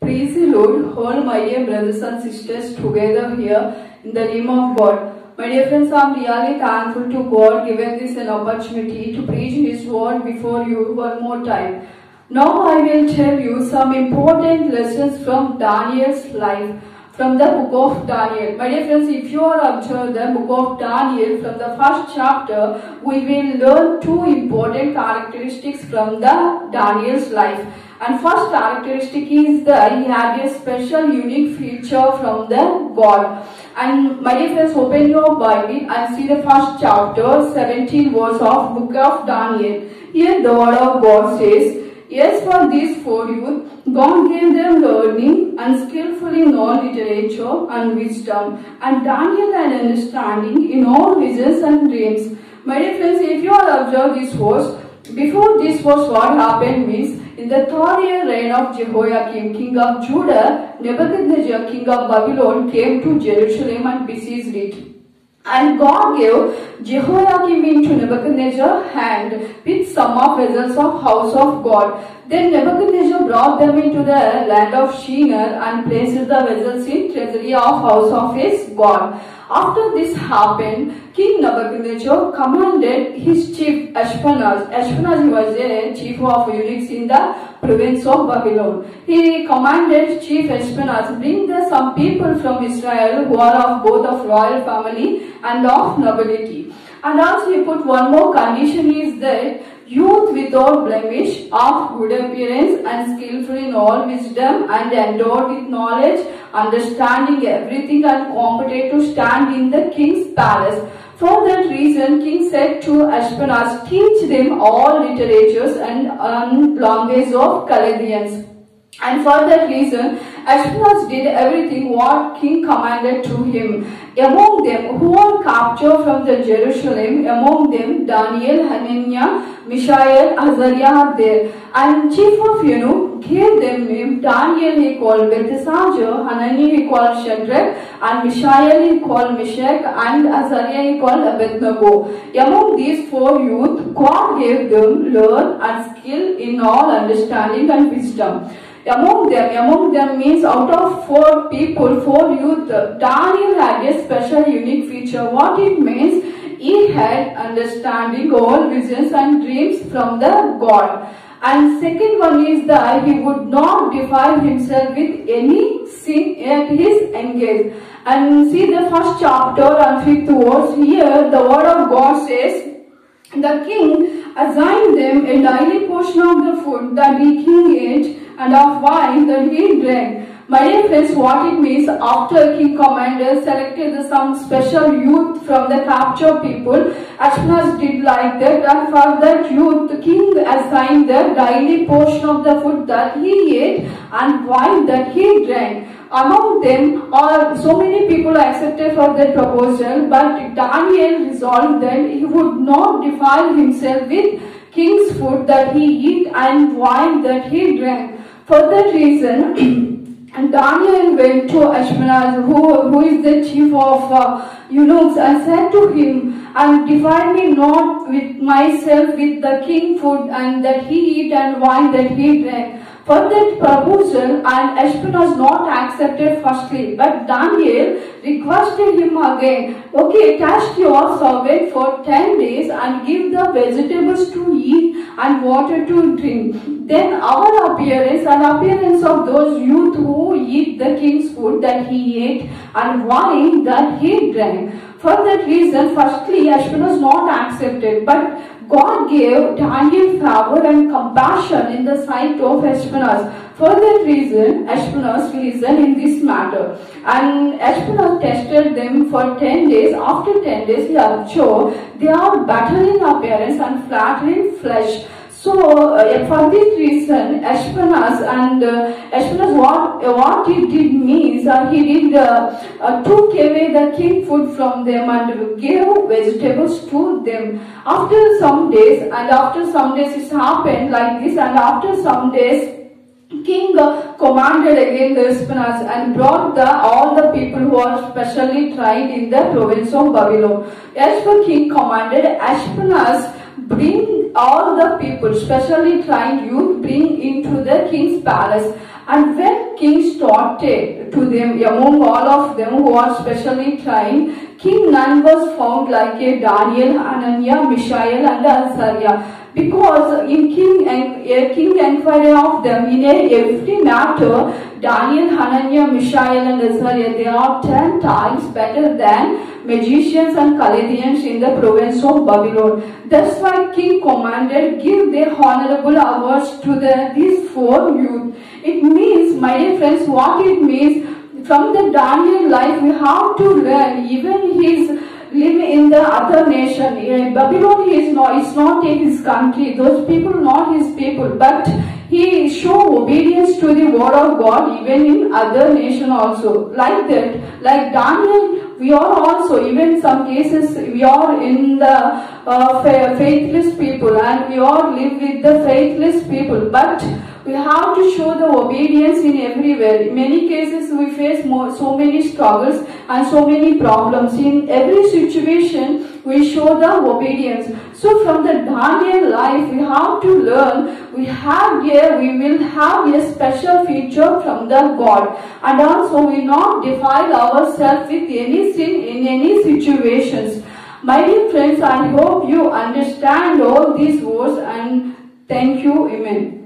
Praise the Lord, all my dear brothers and sisters together here in the name of God. My dear friends, I am really thankful to God given this an opportunity to preach His word before you one more time. Now I will tell you some important lessons from Daniel's life, from the book of Daniel. My dear friends, if you are observed the book of Daniel from the first chapter, we will learn two important characteristics from the Daniel's life. And first characteristic is that he had a special unique feature from the God. And my dear friends, open your Bible and see the first chapter, 17 verse of book of Daniel. Here the word of God says, "Yes, for these four youth, God gave them learning and skillfully know literature and wisdom, and Daniel had understanding in all visions and dreams." My dear friends, if you are observed this verse, before this verse what happened means, in the third year reign of Jehoiakim, king of Judah, Nebuchadnezzar, king of Babylon, came to Jerusalem and besieged it. And God gave Jehoiakim into Nebuchadnezzar's hand with some of vessels of house of God. Then Nebuchadnezzar brought them into the land of Shinar and placed the vessels in treasury of house of his God. After this happened, King Nebuchadnezzar commanded his chief Ashpenaz. Ashpenaz was a chief of eunuchs in the province of Babylon. He commanded chief Ashpenaz, bring some people from Israel who are of both of royal family and of nobility. And also he put one more condition is that youth without blemish, of good appearance and skillful in all wisdom and endowed with knowledge, understanding everything and competent to stand in the king's palace. For that reason, king said to Ashpenaz, teach them all literatures and language of Chaldeans. And for that reason, Ashpenaz did everything what king commanded to him. Among them who were captured from the Jerusalem, among them Daniel, Hananiah, Mishael, Azariah are there. And chief of eunuch gave them name. Daniel he called Belteshazzar, Hananiah he called Shadrach, and Mishael he called Meshach, and Azariah he called Abednego. Among these four youth, God gave them learn and skill in all understanding and wisdom. Among them means out of four people, four youth, Daniel had a special unique feature. What it means, he had understanding all visions and dreams from the God. And second one is that he would not defile himself with any sin at his engage. And see the first chapter and 5th verse here, the word of God says, the king assigned them a daily portion of the food that the king ate and of wine that he drank. My dear friends, what it means, after king commander selected some special youth from the captured people, Ashpenaz did like that, and for that youth, the king assigned the daily portion of the food that he ate and wine that he drank. Among them, so many people accepted for that proposal, but Daniel resolved that he would not defile himself with king's food that he ate and wine that he drank. For that reason, and Daniel went to Ashpenaz, who is the chief of eunuchs, and said to him, and defile me not with myself with the king food and that he eat and wine that he drank. For that proposal, and Ashpenaz not accepted firstly, but Daniel requested him again, okay, cast your servant for 10 days and give the vegetables to eat and water to drink. Then our appearance and appearance of those youth who eat the king's food that he ate and wine that he drank. For that reason, firstly, Ashpenaz not accepted, but God gave Daniel favor and compassion in the sight of Ashpenaz. For that reason, Ashpenaz listened in this matter. And Ashpenaz tested them for 10 days. After 10 days, he observed they are better in appearance and flatter in flesh. So, for this reason, Ashpenaz what he did means he took away the king food from them and gave vegetables to them. After some days it happened like this, and after some days, king commanded again the Ashpenaz and brought all the people who are specially tried in the province of Babylon. As the king commanded, Ashpenaz bring all the people, specially tried youth, bring into the king's palace. And when king started to them, among all of them who are specially trying, King none was found like a Daniel, Hananiah, Mishael, and Azariah. Because in king inquiry of them in every matter, Daniel, Hananiah, Mishael, and Azariah, they are 10 times better than magicians and Chaldeans in the province of Babylon. That's why king commanded, give their honorable awards to these 4 youth. It means, my dear friends, what it means, from the Daniel life we have to learn. Even his live in the other nation. Babylon is not his country. Those people not his people. But he show obedience to the word of God even in other nation also. Like that, like Daniel, we are also, even in some cases, we are in the faithless people and we all live with the faithless people. But we have to show the obedience in everywhere. In many cases, we face so many struggles and so many problems. In every situation, we show the obedience. So from the Daniel life, we have to learn. We will have a special feature from the God. And also, we not defile ourselves with any sin in any situations. My dear friends, I hope you understand all these words and thank you. Amen.